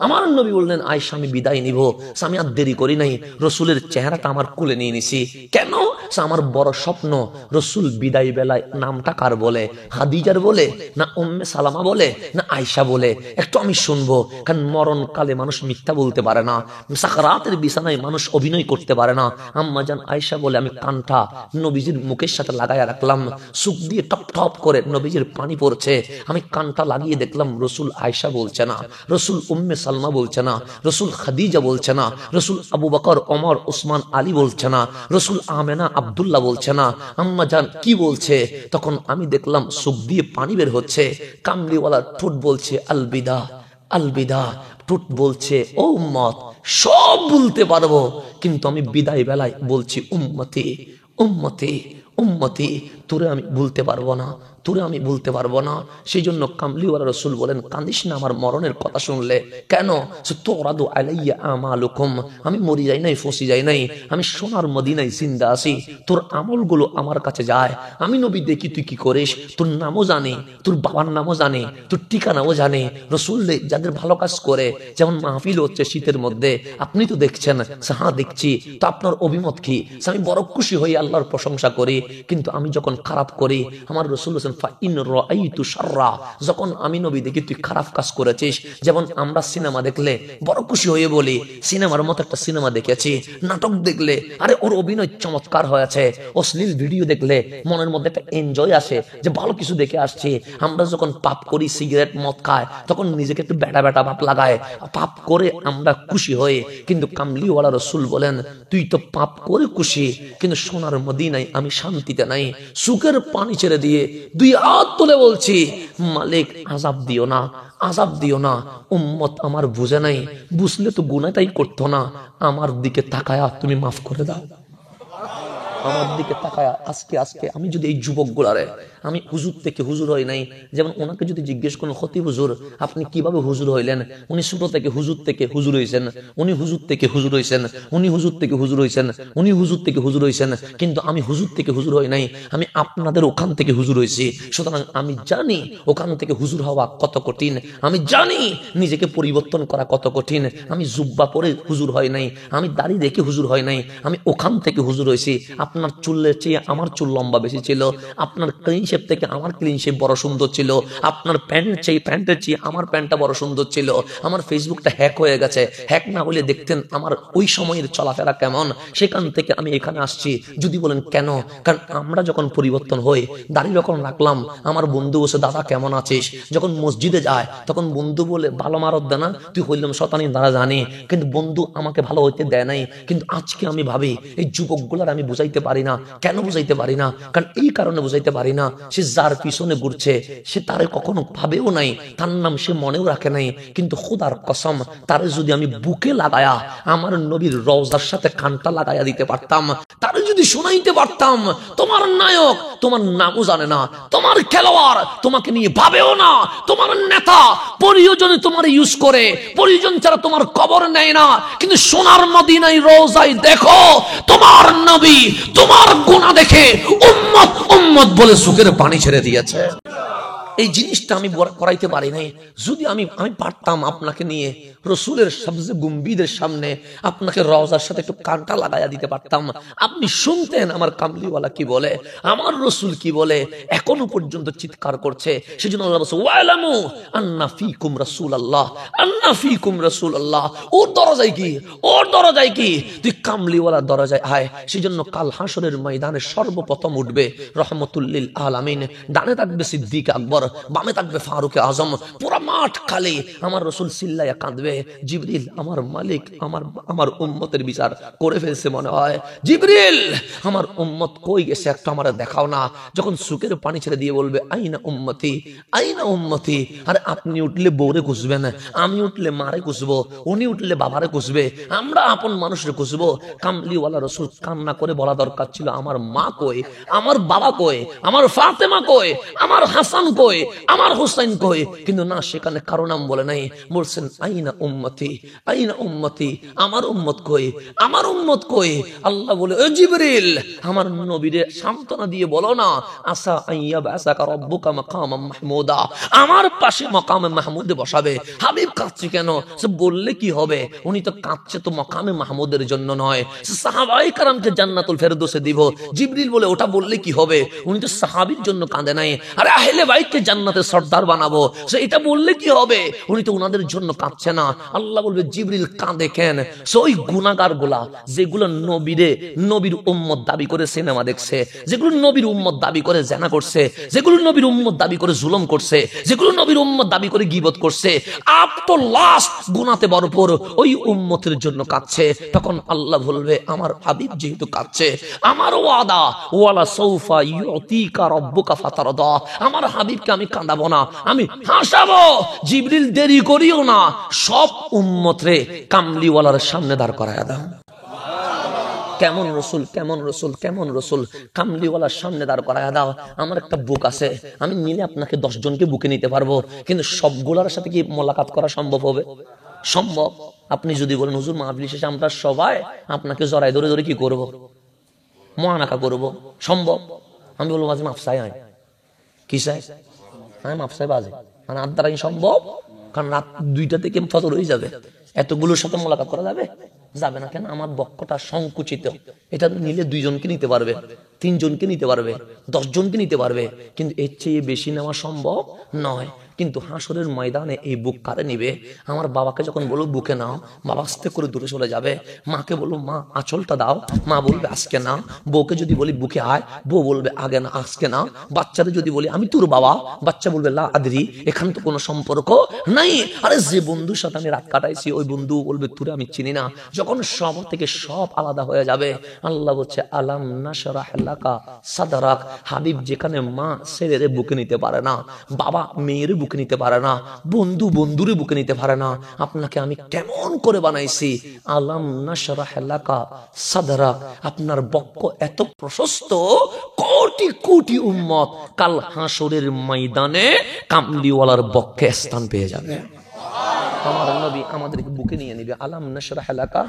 আমার নবী বললেন আয়েশা আমি বিদায় নিব। আমি আর দেরি করি নাই, রসুলের চেহারাটা আমার কোলে নিয়ে নিছি। কেন? আমার বড় স্বপ্ন রসুল বিদায় বেলায় নামটা কার বলে, হাদিজার বলে না উম্মে সালামা বলে না আয়েশা বলে, একটু আমি শুনবো। কারণ মরণকালে মানুষ মিথ্যা বলতে পারে না, সাকরাতের বিছানায় মানুষ অভিনয় করতে পারে না। আম্মা জান আয়েশা বলে আমি কানটা নবীজির মুখের সাথে লাগাইয়া রাখলাম, সুখ দিয়ে টপ টপ করে নবীজির পানি পড়ছে। আমি কানটা লাগিয়ে দেখলাম রসুল আয়েশা বলছে না, রসুল উম্মে সালমা বলছে না, রসুল খাদিজা বলছে না, রসুল আবু বকর ওমর উসমান আলী বলছে না, রসুল আমেনা আব্দুল্লাহ বলছে না। আম্মা জান কি বলছে? তখন আমি দেখলাম সুখ দিয়ে পানি বের হচ্ছে, কামলিওয়ালা ঠোঁট বলছে আলবিদা আলবিদা, ঠোঁট বলছে ও উম্মত সব বলতে পারবো, কিন্তু আমি বিদায় বেলায় বলছি উম্মতি উম্মতি উম্মতি, তোরে আমি বলতে পারবো না, তোরে আমি বলতে পারবো না। সেই জন্য কামলিওয়ালা রসুল বলেন কান্দিস না আমার মরণের কথা শুনলে। কেন? তোরাদু আলাইয়া আমালুকুম, আমি মরি যাই নাই, ফসি যাই নাই, আমি সোনার মদিনায় জিন্দা আছি। তোর আমলগুলো আমার কাছে যায়, আমি নবী দেখি তুই কি করিস। তোর নামও জানে, তোর বাবার নামও জানে, তোর ঠিকানাও জানে। রসুল যাদের ভালো কাজ করে, যেমন মাহফিল হচ্ছে শীতের মধ্যে, আপনি তো দেখছেন, হ্যাঁ দেখছি, তো আপনার অভিমত কি? আমি বড় খুশি হই, আল্লাহর প্রশংসা করি। কিন্তু আমি যখন খারাপ করি, আমার রসুল হোসেন ফাইন রাআইতু শাররা, যখন আমি নবী দেখি তুই খারাপ কাজ করেছিস, যেমন আমরা সিনেমা দেখলে বড় খুশি হয়ে বলি সিনেমার মতো একটা সিনেমা দেখেছি, নাটক দেখলে আরে ওর অভিনয় চমৎকার হয়েছে, অশ্লীল ভিডিও দেখলে মনের মধ্যে একটা এনজয় আসে যে ভালো কিছু দেখে আসছি। আমরা যখন পাপ করি, সিগারেট মদ খায়, তখন নিজেকে একটু বেটা বেটা ভাব লাগায়, পাপ করে আমরা খুশি হই। কিন্তু কামলিওয়ালা রসুল বলেন তুই তো পাপ করে খুশি, কিন্তু সোনার মদিনায় আমি শান্তিতে নাই। সুখের পানি ছেড়ে দিয়ে দুই হাত তুলে বলছি মালিক আযাব দিও না, আযাব দিও না। উম্মত আমার বুঝে নাই, বুঝলে তো গুনাহটাই করতো না। আমার দিকে তাকায়া তুমি মাফ করে দাও, আমার দিকে তাকায়া আজকে আজকে আমি যদি এই যুবক গুলারে, আমি হুজুর থেকে হুজুর হই নাই, যেমন ওনাকে যদি জিজ্ঞেস করেন খতিব হুজুর আপনি কিভাবে হুজুর হইলেন, উনি ছোট থেকে হুজুর থেকে হুজুর হইছেন, উনি হুজুর থেকে হুজুর হইছেন, উনি হুজুর থেকে হুজুর হইছেন, উনি হুজুর থেকে হুজুর হইছেন, কিন্তু আমি হুজুর থেকে হুজুর হই নাই, আমি আপনাদের ওখান থেকে হুজুর হইছি। সুতরাং আমি জানি ওখান থেকে হুজুর হওয়া কত কঠিন, আমি জানি নিজেকে পরিবর্তন করা কত কঠিন। আমি জুব্বা পরে হুজুর হয় নাই, আমি দাড়ি রেখে হুজুর হয় নাই, আমি ওখান থেকে হুজুর হইছি। আপনার চুলের চেয়ে আমার চুল লম্বা বেশি ছিল, আপনার ক্লিন শেপ থেকে আমার ক্লিন শেপ বড় সুন্দর ছিল, আপনার প্যান্টের চেয়ে আমার প্যান্টটা বড় সুন্দর ছিল। আমার ফেসবুকটা হ্যাক হয়ে গেছে, হ্যাক না হলে দেখতেন আমার ওই সময়ের চলাফেরা কেমন। সেখান থেকে আমি এখানে আসছি। যদি বলেন কেন, কারণ আমরা যখন পরিবর্তন হই, দাড়ি যখন রাখলাম, আমার বন্ধু বসে দাদা কেমন আছিস, যখন মসজিদে যায় তখন বন্ধু বলে ভালো মারত দে না, তুই হইলাম শতানি দ্বারা জানি, কিন্তু বন্ধু আমাকে ভালো হইতে দেয় নাই। কিন্তু আজকে আমি ভাবি এই যুবকগুলার আমি বুঝাইতে পারি না। কেন বুঝাইতে পারি না? কারণ এই কারণে বুঝাইতে পারি না, সে যার পিছনে ঘুরছে সে তারে কখনো ভাবেও নাই, তার নাম সে মনেও রাখে নাই। কিন্তু খোদার কসম তারে যদি আমি বুকে লাগায়া আমার নবীর রওজার সাথে কানটা লাগাইয়া দিতে পারতাম, তারে যদি শোনাইতে পারতাম তোমার নায়ক তোমার নামও জানে না, তোমার খেলোয়াড় তোমাকে নিয়ে ভাবেও না, তোমার নেতা প্রয়োজনে তোমার ইউজ করে, প্রয়োজন ছাড়া তোমার কবর নেয় না, কিন্তু সোনার মদিনায় রওজায় দেখো তোমার নবী তোমার গুনাহ দেখে উম্মত উম্মত বলে সুখের পানি ছেড়ে দিয়েছে। এই জিনিসটা আমি করাইতে পারি নাই। যদি আমি পারতাম আপনাকে নিয়ে রসুলের সবচেয়ে গম্ভীরের সামনে আপনাকে রওজার সাথে একটু কানটা লাগাইয়া দিতে পারতাম, আপনি শুনতেন আমার কামলিওয়ালা কি বলে, আমার রসুল কি বলে। এখনো পর্যন্ত চিৎকার করছে। সেজন্য আল্লাহ বলছে ওয়ালামু আন্না ফীকুম রাসূলুল্লাহ, আন্না ফীকুম রাসূলুল্লাহ। ওর দরজায় কি, ওর দরজায় কি, তুই কামলিওয়ালা দরজায় আয়। সেজন্য কাল হাসরের ময়দানে সর্বপ্রথম উঠবে রহমতুল লিল আলামিন, ডানে থাকবে সিদ্দিক আকবর, বামে থাকবে ফারুক আজম, পুরো মাঠ খালি। আমার রসুল চিল্লাইয়া কাঁদবে জিবরিল আমার মালিক আমার উম্মতের বিচার করে ফেলছে মনে হয়, জিবরিল আমার উম্মত কই গেছে একটু আমার দেখাও না। যখন সুখের পানি ছেড়ে দিয়ে বলবে আইনা উম্মতি আইনা উম্মতি। আর আপনি উঠলে বউরে খুঁজবেন, আমি উঠলে মারে খুঁজবো, উনি উঠলে বাবারে খুঁজবে, আমরা আপন মানুষের খুঁজবো। কামলিওয়ালা রসুল কান্না করে বলা দরকার ছিল আমার মা কই, আমার বাবা কই, আমার ফাতেমা কই, আমার হাসান কই, আমার হুসাইন কই, কিন্তু না, সেখানে কারো নাম বলে নাই, বলছেন আইনা উম্মতি, আইনা উম্মতি, আমার উম্মত কই, আমার উম্মত কই। আল্লাহ বলে, ও জিবরিল, আমার নবীরে সান্ত্বনা দিয়ে বলো না, আসা আইয়া বাসাকা রব্বুকা মাকামাম মাহমুদা, আমার পাশে মাকামে মাহমুদে বসাবে। হাবিব কাঁদছে কেন? সে বললে কি হবে? উনি তো কাঁদছে তো মাকামে মাহমুদের জন্য নয়, সাহাবায়ে কেরামকে জান্নাতুল ফেরদৌসে দিব। জিবরিল বলে, ওটা বললে কি হবে? উনি তো সাহাবীর জন্য কাঁদে নাই, আরে আহলে বাইতকে জান্নাতের সর্দার বানাবো, সে এটা বললে কি হবে? উনি তো উনাদের জন্য কাঁদছে না। আল্লাহ বলবে, জিবরিল কাঁদে কেন? সে ওই গুনাহগার গুলা, যেগুলো নবীর উম্মত দাবি করে সিনেমা দেখছে, যেগুলো নবীর উম্মত দাবি করে জেনা করছে, যেগুলো নবীর উম্মত দাবি করে জুলুম করছে, যেগুলো নবীর উম্মত দাবি করে গীবত করছে, আপ তো লাস্ট গুনাতে ভরপুর, ওই উম্মতের জন্য কাঁদছে। তখন আল্লাহ বলবে, আমার হাবিব যেহেতু কাঁদছে, আমার ওয়াদা ওয়ালা সাউফা ইউতিকা রাব্বুকা ফাতারদা, আমার হাবিবকে আমি কাঁদাবো না, আমি হাসাবো। জিবরিল দেরি করিও না, সব উম্মতরে কামলিওয়ালার সামনে দাঁড় করায়া দাও। কেমন রসুল, কেমন রসুল, কেমন রসুল, কামলিওয়ালার সামনে দাঁড় করায়া দাও। আমার একটা বুক আছে, আমি নিলে আপনাকে 10 জনকে বুকে নিতে পারবো, কিন্তু সবগুলার সাথে কি মোলাকাত করা সম্ভব হবে? সম্ভব। আপনি যদি বলেন, হুজুর মাহফিল শেষে আমরা সবাই আপনাকে জড়াই ধরে ধরে কি করব, মুআনাকা করব, সম্ভব? আমি বলবো, মাঝে মাফসাই আয় কি চাই, হ্যাঁ মাফসাই বাজে, মানে আর দ্বারাই সম্ভব? কারণ রাত 2টা থেকে ফজর হয়ে যাবে, এতগুলোর সাথে মোলাকাত করা যাবে? যাবে না। কেন? আমার বক্ষটা সংকুচিত, এটা নিলে 2 জনকে নিতে পারবে, 3 জনকে নিতে পারবে, 10 জনকে নিতে পারবে, কিন্তু এর চেয়ে বেশি নেওয়া সম্ভব নয়। কিন্তু হাসরের ময়দানে এই বুক কারে নিবে? আমার বাবাকে যখন বলবো বুকে নাও, বাবা আস্তে করে দূরে চলে যাবে। মাকে বলবো, মা আঁচলটা দাও, মা বলবে আজকে না। বউকে যদি বলি বুকে আয়, বউ বলবে আগে না, আজকে না। বাচ্চাদের যদি বলি আমি তোর বাবা, বাচ্চা বলবে লা আদরি, এখানে তো কোনো সম্পর্ক নাই। আরে যে বন্ধুর সাথে আমি রাত কাটাইছি, ওই বন্ধু বলবে তোরে আমি চিনি না। যখন সব থেকে সব আলাদা হয়ে যাবে, আল্লাহ বলছে, আলাম নাশরাহ লাকা সাদরাক। হাবিব যেখানে মা ছেলেরে বুকে নিতে পারে না, বাবা মেয়ের বুকে নিতে পারে না, বন্ধু বন্ধুরে বুকে নিতে পারে না, আপনাকে আমি কেমন করে বানাইছি? আলাম নাশরাহ লাকা সাদরাক। আপনার বক্ষ এত প্রশস্ত, কোটি কোটি উম্মত কাল হাসরের ময়দানে কামলিওয়ালার বক্ষে স্থান পেয়ে যাবে। আমার নবী আমাদেরকে বুকে নিয়ে নিবে। আলাম নাশরাহ লাকা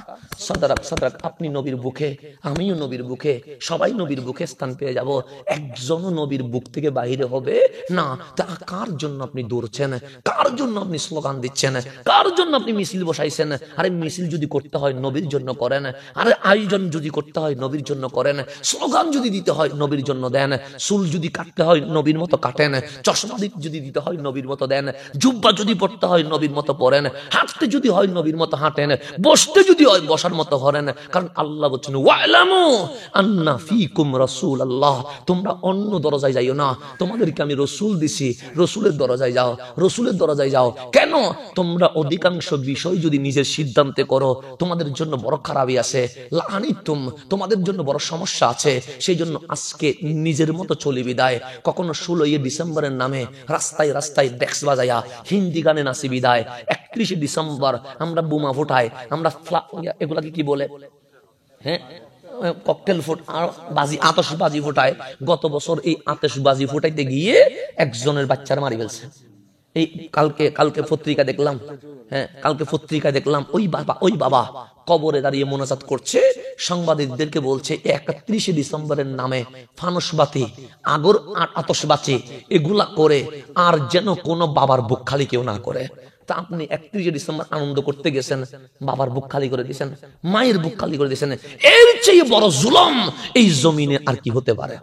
সাদরাক, সাদরাক। আপনি নবীর বুকে, আমিও নবীর বুকে, সবাই নবীর বুকে স্থান পেয়ে যাব। একজনও নবীর বুক থেকে বাইরে হবে না। তা কার জন্য আপনি দৌড়ছেন? কার জন্য আপনি স্লোগান দিচ্ছেন? কার জন্য আপনি মিছিল বসাইছেন? আরে মিছিল যদি করতে হয় নবীর জন্য করেন, আরে আয়োজন যদি করতে হয় নবীর জন্য করেন, স্লোগান যদি দিতে হয় নবীর জন্য দেন, চুল যদি কাটতে হয় নবীর মতো কাটেন, চশমা যদি দিতে হয় নবীর মতো দেন, জুব্বা যদি পড়তে হয় নবীর মতো পড়েন, হাঁটতে যদি হয় নবীর মতো হাঁটেন, বসতে যদি হয় বসার মতো হরেন। কারণ আল্লাহ বলছেন, ওয়ালামু আন্না ফীকুম রাসূলুল্লাহ, তোমরা অন্য দরজায় যাইও না, তোমাদেরকে আমি রসুল দিছি, রসুলের দরজায় যাও, রসুলের দরজায় যাও। কেন? তোমরা অধিকাংশ বিষয় যদি নিজের সিদ্ধান্তে করো, তোমাদের জন্য বড় খারাপই আছে, লানিতুম, তোমাদের জন্য বড় সমস্যা আছে। সেই জন্য আজকে নিজের মতো চলি বিদায়। কখনো 16 ডিসেম্বরের নামে রাস্তায় রাস্তায় ডেক্স বাজায়া হিন্দি গানে নাচি বিদায়। 31 ডিসেম্বর আমরা বোমা ফুটাই, আমরা এগুলাকে কি বলে, হ্যাঁ ককটেল ফুট আর বাজি, আতশবাজি ফুটায়। গত বছর এই আতশবাজি ফুটাইতে গিয়ে একজনের বাচ্চার মারি ফেলছে। এই কালকে পত্রিকা দেখলাম, হ্যাঁ কালকে পত্রিকায় দেখলাম ওই বাবা কবরে দাঁড়িয়ে মোনাজাত করছে, সাংবাদিকদেরকে বলছে 31 ডিসেম্বরের নামে ফানুসবাতি, আগর আতশবাজি এগুলা করে আর যেন কোনো বাবার বুক খালি কেউ না করে। তা আপনি 31 ডিসেম্বর আনন্দ করতে গেছেন, বাবার বুক খালি করে দিয়েছেন, মায়ের বুক খালি করে দিয়েছেন। এর চেয়ে বড় জুলুম এই জমিনে আর কি হতে পারে?